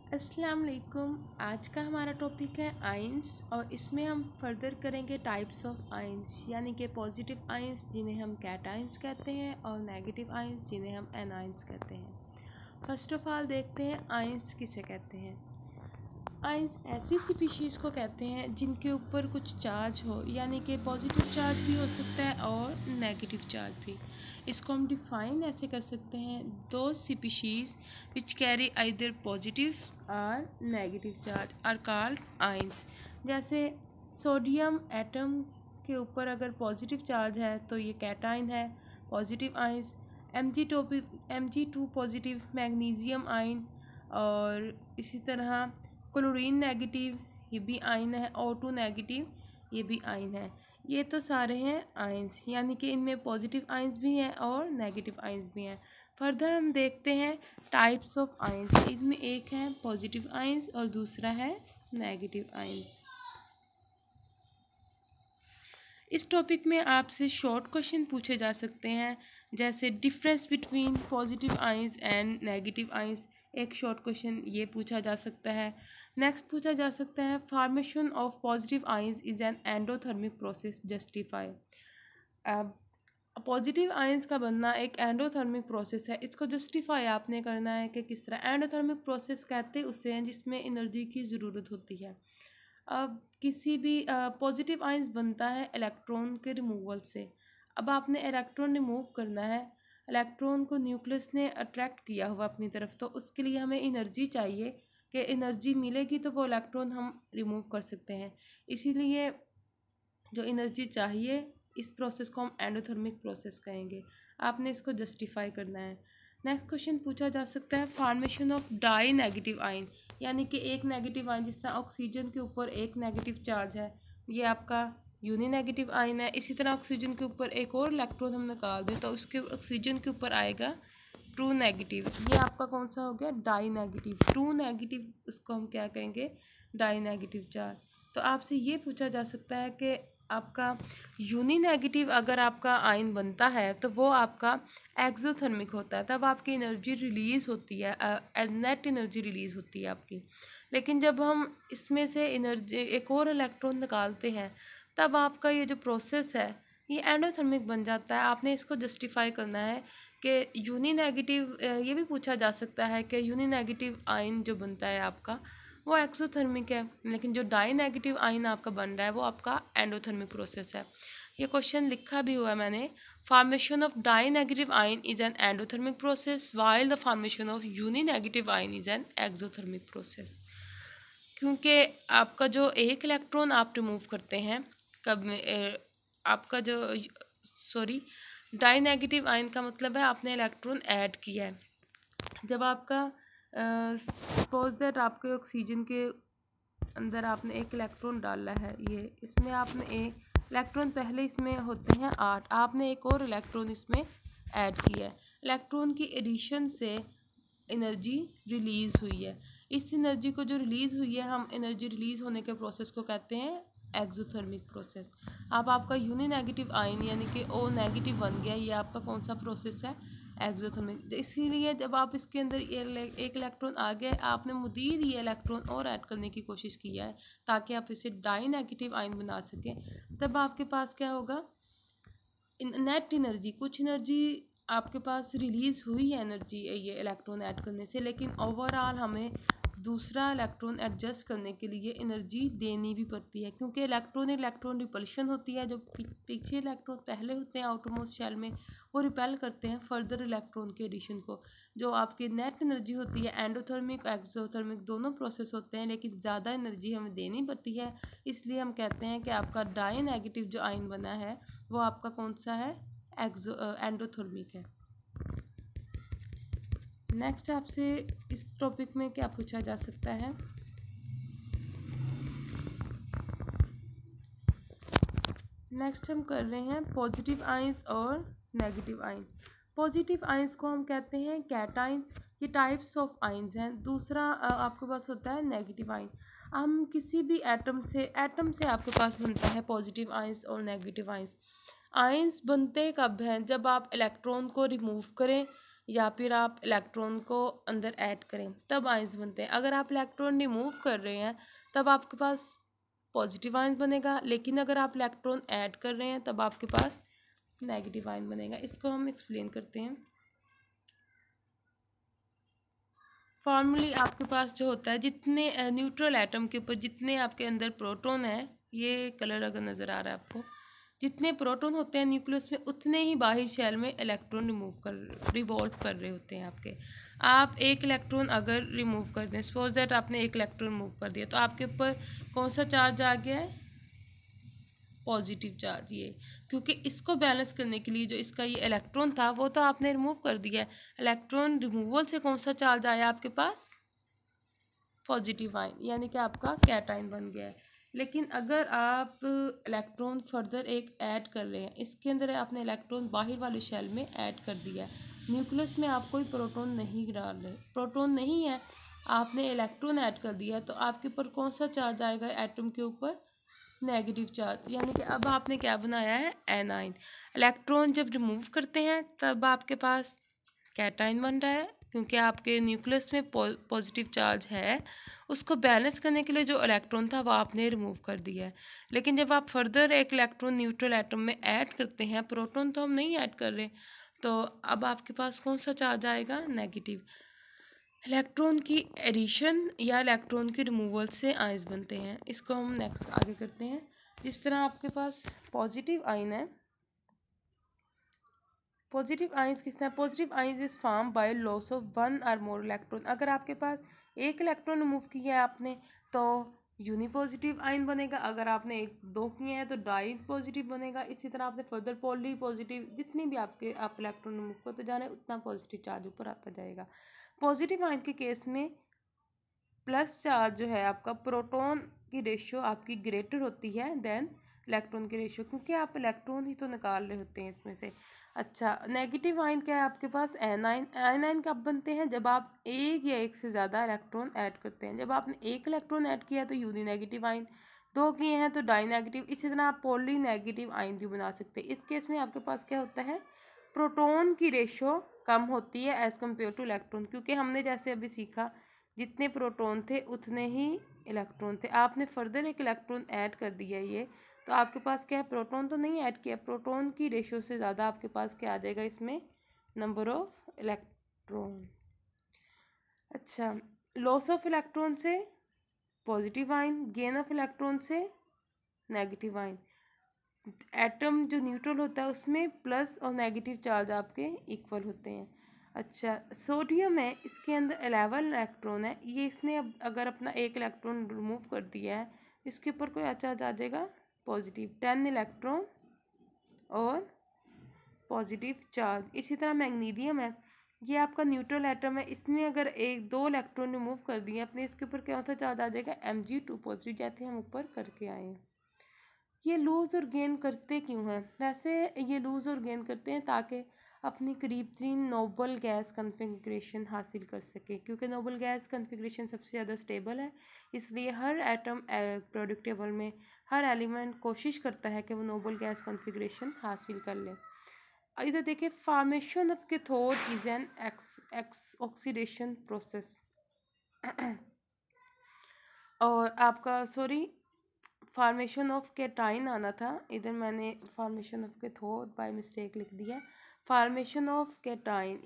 अस्सलाम वालेकुम। आज का हमारा टॉपिक है आयंस और इसमें हम फर्दर करेंगे टाइप्स ऑफ आयंस, यानी कि पॉजिटिव आयंस जिन्हें हम कैटायंस कहते हैं और नेगेटिव आयंस जिन्हें हम एनायंस कहते हैं। फर्स्ट ऑफ ऑल देखते हैं आयंस किसे कहते हैं। आयंस ऐसी स्पीशीज़ को कहते हैं जिनके ऊपर कुछ चार्ज हो, यानी कि पॉजिटिव चार्ज भी हो सकता है और नेगेटिव चार्ज भी। इसको हम डिफ़ाइन ऐसे कर सकते हैं, दो species which carry either positive और negative charge are called ions. जैसे सोडियम एटम के ऊपर अगर पॉजिटिव चार्ज है तो ये कैटाइन है, positive ions. Mg2 positive magnesium ion, और इसी तरह क्लोरीन नेगेटिव ये भी आयन है, O2 नेगेटिव ये भी आयन है। ये तो सारे हैं आयंस, यानी कि इनमें पॉजिटिव आयंस भी हैं और नेगेटिव आयंस भी हैं। फर्दर हम देखते हैं टाइप्स ऑफ आयंस। इनमें एक है पॉजिटिव आयंस और दूसरा है नेगेटिव आयंस। इस टॉपिक में आपसे शॉर्ट क्वेश्चन पूछे जा सकते हैं, जैसे difference between positive ions and negative ions. एक शॉर्ट क्वेश्चन ये पूछा जा सकता है। नेक्स्ट पूछा जा सकता है formation of positive ions is an endothermic process, justify. अब पॉजिटिव आयंस का बनना एक एंडोथर्मिक प्रोसेस है, इसको जस्टिफाई आपने करना है कि किस तरह। एंडोथर्मिक प्रोसेस कहते हैं उसे हैं जिसमें एनर्जी की ज़रूरत होती है। अब किसी भी पॉजिटिव आयंस बनता है इलेक्ट्रॉन के रिमूवल से। अब आपने इलेक्ट्रॉन रिमूव करना है, इलेक्ट्रॉन को न्यूक्लियस ने अट्रैक्ट किया हुआ अपनी तरफ, तो उसके लिए हमें एनर्जी चाहिए कि एनर्जी मिलेगी तो वो इलेक्ट्रॉन हम रिमूव कर सकते हैं। इसीलिए जो एनर्जी चाहिए, इस प्रोसेस को हम एंडोथर्मिक प्रोसेस कहेंगे। आपने इसको जस्टिफाई करना है। नेक्स्ट क्वेश्चन पूछा जा सकता है formation of di negative ion, यानी कि एक नेगेटिव आयन, जिस तरह ऑक्सीजन के ऊपर एक नेगेटिव चार्ज है, ये आपका यूनी नेगेटिव आयन है। इसी तरह ऑक्सीजन के ऊपर एक और इलेक्ट्रॉन हम निकाल दें तो उसके ऑक्सीजन के ऊपर आएगा ट्रू नेगेटिव। ये आपका कौन सा हो गया? Die negative. ट्रू नेगेटिव उसको हम क्या कहेंगे? Die negative charge. तो आपसे ये पूछा जा सकता है कि आपका यूनी नेगेटिव अगर आपका आयन बनता है तो वो आपका एक्सोथर्मिक होता है, तब आपकी एनर्जी रिलीज़ होती है, नेट एनर्जी रिलीज़ होती है आपकी। लेकिन जब हम इसमें से एनर्जी एक और इलेक्ट्रॉन निकालते हैं तब आपका ये जो प्रोसेस है ये एंडोथर्मिक बन जाता है। आपने इसको जस्टिफाई करना है कि यूनी नेगेटिव। ये भी पूछा जा सकता है कि यूनी नेगेटिव आयन जो बनता है आपका वो एक्सोथर्मिक है, लेकिन जो डाई नेगेटिव आयन आपका बन रहा है वो आपका एंडोथर्मिक प्रोसेस है। ये क्वेश्चन लिखा भी हुआ है मैंने। Formation of di negative ion is an endothermic process while the formation of uni negative ion is an exothermic process. क्योंकि आपका जो एक इलेक्ट्रॉन आप रिमूव करते हैं कब में आपका जो डाई नेगेटिव आयन का मतलब है आपने इलेक्ट्रॉन ऐड किया है। जब आपका सपोज दैट आपके ऑक्सीजन के अंदर आपने एक इलेक्ट्रॉन डाला है, ये इसमें आपने एक इलेक्ट्रॉन, पहले इसमें होते हैं 8, आपने एक और इलेक्ट्रॉन इसमें ऐड किया है। इलेक्ट्रॉन की एडिशन से एनर्जी रिलीज़ हुई है। इस एनर्जी को जो रिलीज़ हुई है, हम एनर्जी रिलीज़ होने के प्रोसेस को कहते हैं एक्सोथर्मिक प्रोसेस। अब आपका यूनी नेगेटिव आयन यानी कि O नेगेटिव बन गया, ये आपका कौन सा प्रोसेस है? एक्सोथर्मिक। इसीलिए जब आप इसके अंदर एक इलेक्ट्रॉन आ गया, आपने मज़ीद ये इलेक्ट्रॉन और ऐड करने की कोशिश किया है ताकि आप इसे डाई नेगेटिव आयन बना सकें, तब आपके पास क्या होगा? नेट एनर्जी, कुछ एनर्जी आपके पास रिलीज़ हुई है एनर्जी ये इलेक्ट्रॉन ऐड करने से, लेकिन ओवरऑल हमें दूसरा इलेक्ट्रॉन एडजस्ट करने के लिए एनर्जी देनी भी पड़ती है, क्योंकि इलेक्ट्रॉन रिपल्शन होती है। जो पीछे इलेक्ट्रॉन पहले होते हैं आउटरमोस्ट शेल में, वो रिपेल करते हैं फर्दर इलेक्ट्रॉन के एडिशन को। जो आपकी नेट एनर्जी होती है, एंडोथर्मिक एक्सोथर्मिक दोनों प्रोसेस होते हैं, लेकिन ज़्यादा एनर्जी हमें देनी पड़ती है। इसलिए हम कहते हैं कि आपका डाई नेगेटिव जो आयन बना है वो आपका कौन सा है? एंडोथर्मिक है। नेक्स्ट आपसे इस टॉपिक में क्या पूछा जा सकता है? नेक्स्ट हम कर रहे हैं पॉजिटिव आयंस और नेगेटिव आयन। पॉजिटिव आयंस को हम कहते हैं कैटाइंस, ये टाइप्स ऑफ आयंस हैं। दूसरा आपके पास होता है नेगेटिव आयन। हम किसी भी एटम से आपके पास बनता है पॉजिटिव आयंस और नेगेटिव आयंस। आयंस बनते कब हैं? जब आप इलेक्ट्रॉन को रिमूव करें या फिर आप इलेक्ट्रॉन को अंदर ऐड करें, तब आयंस बनते हैं। अगर आप इलेक्ट्रॉन रिमूव कर रहे हैं तब आपके पास पॉजिटिव आयंस बनेगा, लेकिन अगर आप इलेक्ट्रॉन ऐड कर रहे हैं तब आपके पास नेगेटिव आयन बनेगा। इसको हम एक्सप्लेन करते हैं। फॉर्मूली आपके पास जो होता है, जितने न्यूट्रल एटम के ऊपर जितने आपके अंदर प्रोटॉन है, ये कलर अगर नज़र आ रहा है आपको, जितने प्रोटॉन होते हैं न्यूक्लियस में उतने ही बाहर शेल में इलेक्ट्रॉन रिवॉल्व कर रहे होते हैं आपके। आप एक इलेक्ट्रॉन अगर रिमूव कर दें, सपोज दैट आपने एक इलेक्ट्रॉन रिमूव कर दिया, तो आपके ऊपर कौन सा चार्ज आ गया है? Positive charge. ये क्योंकि इसको बैलेंस करने के लिए जो इसका ये इलेक्ट्रॉन था वो तो आपने रिमूव कर दिया है। इलेक्ट्रॉन रिमूवल से कौन सा चार्ज आया आपके पास? पॉजिटिव आयन, यानी कि आपका कैटायन बन गया है। लेकिन अगर आप इलेक्ट्रॉन फर्दर एक ऐड कर रहे हैं, इसके अंदर आपने इलेक्ट्रॉन बाहर वाले शेल में ऐड कर दिया है, न्यूक्लियस में आप कोई प्रोटॉन नहीं डाल रहे, प्रोटॉन नहीं है, आपने इलेक्ट्रॉन ऐड कर दिया, तो आपके ऊपर कौन सा चार्ज आएगा एटम के ऊपर? Negative charge. यानी कि अब आपने क्या बनाया है? एनाइन। इलेक्ट्रॉन जब रिमूव करते हैं तब आपके पास कैटाइन बन रहा है, क्योंकि आपके न्यूक्लियस में पॉजिटिव चार्ज है, उसको बैलेंस करने के लिए जो इलेक्ट्रॉन था वो आपने रिमूव कर दिया है। लेकिन जब आप फर्दर एक इलेक्ट्रॉन न्यूट्रल एटम में ऐड करते हैं, प्रोटॉन तो हम नहीं ऐड कर रहे, तो अब आपके पास कौन सा चार्ज आएगा? नेगेटिव। इलेक्ट्रॉन की एडिशन या इलेक्ट्रॉन की रिमूवल से आयंस बनते हैं। इसको हम नेक्स्ट आगे करते हैं। जिस तरह आपके पास पॉजिटिव आयन है, पॉजिटिव आयंस किस तरह? Positive ions is form by loss of one और मोर इलेक्ट्रॉन। अगर आपके पास एक इलेक्ट्रॉन रिमूव किया है आपने तो यूनिपॉजिटिव आयन बनेगा, अगर आपने एक दो किए हैं तो डाई पॉजिटिव बनेगा। इसी तरह आपने फर्दर पॉली पॉजिटिव, जितनी भी आप इलेक्ट्रॉन रिमूव करते जा रहे हैं उतना पॉजिटिव चार्ज ऊपर आता जाएगा। पॉजिटिव आयन के केस में प्लस चार्ज जो है आपका, प्रोटॉन की रेशियो आपकी ग्रेटर होती है देन इलेक्ट्रॉन की रेशियो, क्योंकि आप इलेक्ट्रॉन ही तो निकाल रहे होते हैं इसमें से। अच्छा, नेगेटिव आयन क्या है आपके पास? एनाइन। एनाइन कब बनते हैं? जब आप एक या एक से ज़्यादा इलेक्ट्रॉन ऐड करते हैं। जब आपने एक इलेक्ट्रॉन ऐड किया तो यूनी नेगेटिव आयन, दो किए हैं तो डाई नेगेटिव। इसी तरह आप पॉली नेगेटिव आयन भी बना सकते हैं। इस केस में आपके पास क्या होता है? प्रोटॉन की रेशियो कम होती है एज़ कम्पेयर टू इलेक्ट्रॉन, क्योंकि हमने जैसे अभी सीखा जितने प्रोटॉन थे उतने ही इलेक्ट्रॉन थे। आपने फर्दर एक इलेक्ट्रॉन ऐड कर दिया ये, तो आपके पास क्या है? प्रोटॉन तो नहीं ऐड किया, प्रोटॉन की रेशियो से ज़्यादा आपके पास क्या आ जाएगा इसमें? Number of electron. अच्छा, लॉस ऑफ इलेक्ट्रॉन से positive ion, gain of electron से नेगेटिव आयन। एटम जो न्यूट्रल होता है उसमें प्लस और नेगेटिव चार्ज आपके इक्वल होते हैं। अच्छा, सोडियम है, इसके अंदर 11 इलेक्ट्रॉन है, ये इसने अब अगर अपना एक इलेक्ट्रॉन रिमूव कर दिया है, इसके ऊपर कोई चार्ज आ जाएगा? पॉजिटिव, 10 इलेक्ट्रॉन और पॉजिटिव चार्ज। इसी तरह मैग्नीशियम है, ये आपका न्यूट्रल एटम है, इसने अगर एक दो इलेक्ट्रॉन रिमूव कर दिए अपने, इसके ऊपर क्या सा चार्ज आ जाएगा? Mg2 पॉजिटिव, जैसे हम ऊपर करके आए हैं। ये लूज़ और गेन करते क्यों हैं? वैसे ये लूज़ और गेन करते हैं ताकि अपनी करीब तरीन नोबल गैस कन्फिग्रेशन हासिल कर सके, क्योंकि नोबल गैस कन्फिग्रेशन सबसे ज़्यादा स्टेबल है, इसलिए हर एटम प्रोडक्ट टेबल में हर एलिमेंट कोशिश करता है कि वो नोबल गैस कन्फिग्रेशन हासिल कर ले। इधर देखिए, formation of cathode is an oxidation process. और आपका फॉर्मेशन ऑफ कैटाइन आना था, इधर मैंने formation of cathode by mistake लिख दिया। फॉर्मेशन ऑफ कैटाइन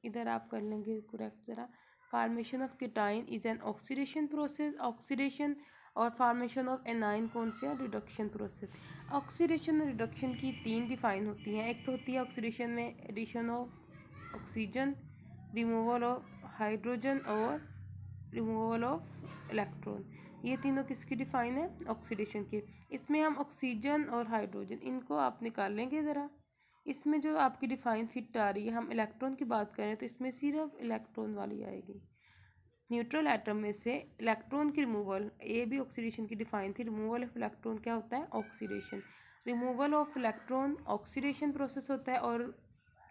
इधर आप कर लेंगे करेक्ट ज़रा। Formation of cation is an oxidation process, oxidation. और फॉर्मेशन ऑफ एनाइन कौन सी है? Reduction process. ऑक्सीडेशन और रिडक्शन की तीन डिफाइन होती हैं। एक तो होती है ऑक्सीडेशन में addition of oxygen, removal of hydrogen और रिमूवल ऑफ इलेक्ट्रॉन। ये तीनों किसकी डिफाइन है? ऑक्सीडेशन की। इसमें हम ऑक्सीजन और हाइड्रोजन इनको आप निकाल लेंगे ज़रा। इसमें जो आपकी डिफाइन फिट आ रही है, हम इलेक्ट्रॉन की बात करें तो इसमें सिर्फ इलेक्ट्रॉन वाली आएगी। न्यूट्रल एटम में से इलेक्ट्रॉन की रिमूवल, ये भी ऑक्सीडेशन की डिफाइन थी। रिमूवल ऑफ इलेक्ट्रॉन क्या होता है? Oxidation. Removal of electron oxidation process होता है, और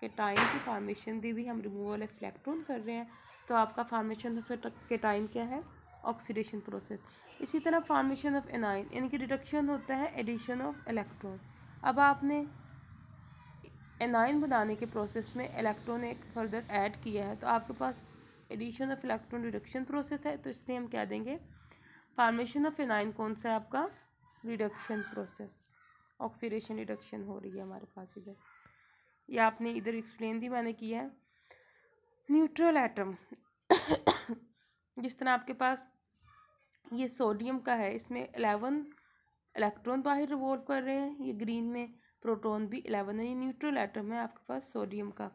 कैटाइन की फॉर्मेशन भी हम रिमूवल ऑफ इलेक्ट्रॉन कर रहे हैं, तो आपका फॉर्मेशन ऑफ कैटाइन क्या है? Oxidation process. इसी तरह फॉर्मेशन ऑफ एनाइन, इनकी रिडक्शन होता है एडिशन ऑफ इलेक्ट्रॉन। अब आपने एनाइन बनाने के प्रोसेस में इलेक्ट्रॉन एक फर्दर ऐड किया है, तो आपके पास addition of electron reduction process है, तो इसलिए हम क्या देंगे, फॉर्मेशन ऑफ एनाइन कौन सा है आपका, रिडक्शन प्रोसेस, ऑक्सीडेशन रिडक्शन हो रही है हमारे पास इधर। ये आपने इधर एक्सप्लेन भी मैंने किया है। न्यूट्रल एटम जिस तरह आपके पास ये सोडियम का है, इसमें 11 इलेक्ट्रॉन बाहर रिवॉल्व कर रहे हैं, ये ग्रीन में प्रोटॉन भी 11 है, ये न्यूट्रल एटम है आपके पास सोडियम का।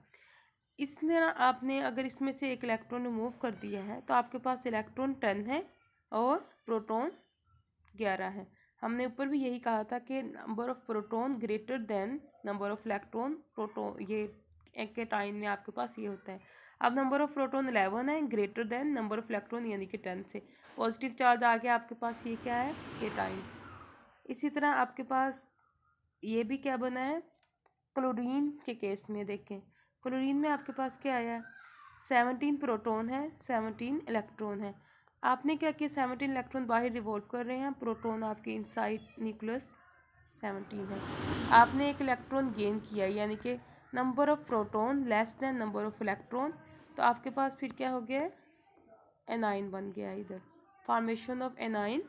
इसमें आपने अगर इसमें से एक इलेक्ट्रॉन रिमूव कर दिया है तो आपके पास इलेक्ट्रॉन 10 है और प्रोटॉन 11 है। हमने ऊपर भी यही कहा था कि number of proton greater than number of electron, proton ये एक के टाइम में आपके पास ये होता है। अब नंबर ऑफ प्रोटॉन 11 है, greater than number of electron यानी कि 10 से पॉजिटिव चार्ज आ गया आपके पास, ये क्या है, के टाइम। इसी तरह आपके पास ये भी क्या बना है, क्लोरीन के केस में देखें, क्लोरीन में आपके पास क्या आया है, 17 प्रोटॉन है, 17 इलेक्ट्रॉन है। आपने क्या किया, 17 इलेक्ट्रॉन बाहर रिवॉल्व कर रहे हैं, प्रोटॉन आपके इनसाइड न्यूक्लियस 17 है। आपने एक इलेक्ट्रॉन गेन किया यानी कि number of proton less than number of electron, तो आपके पास फिर क्या हो गया, एनाइन बन गया इधर, फॉर्मेशन ऑफ एनाइन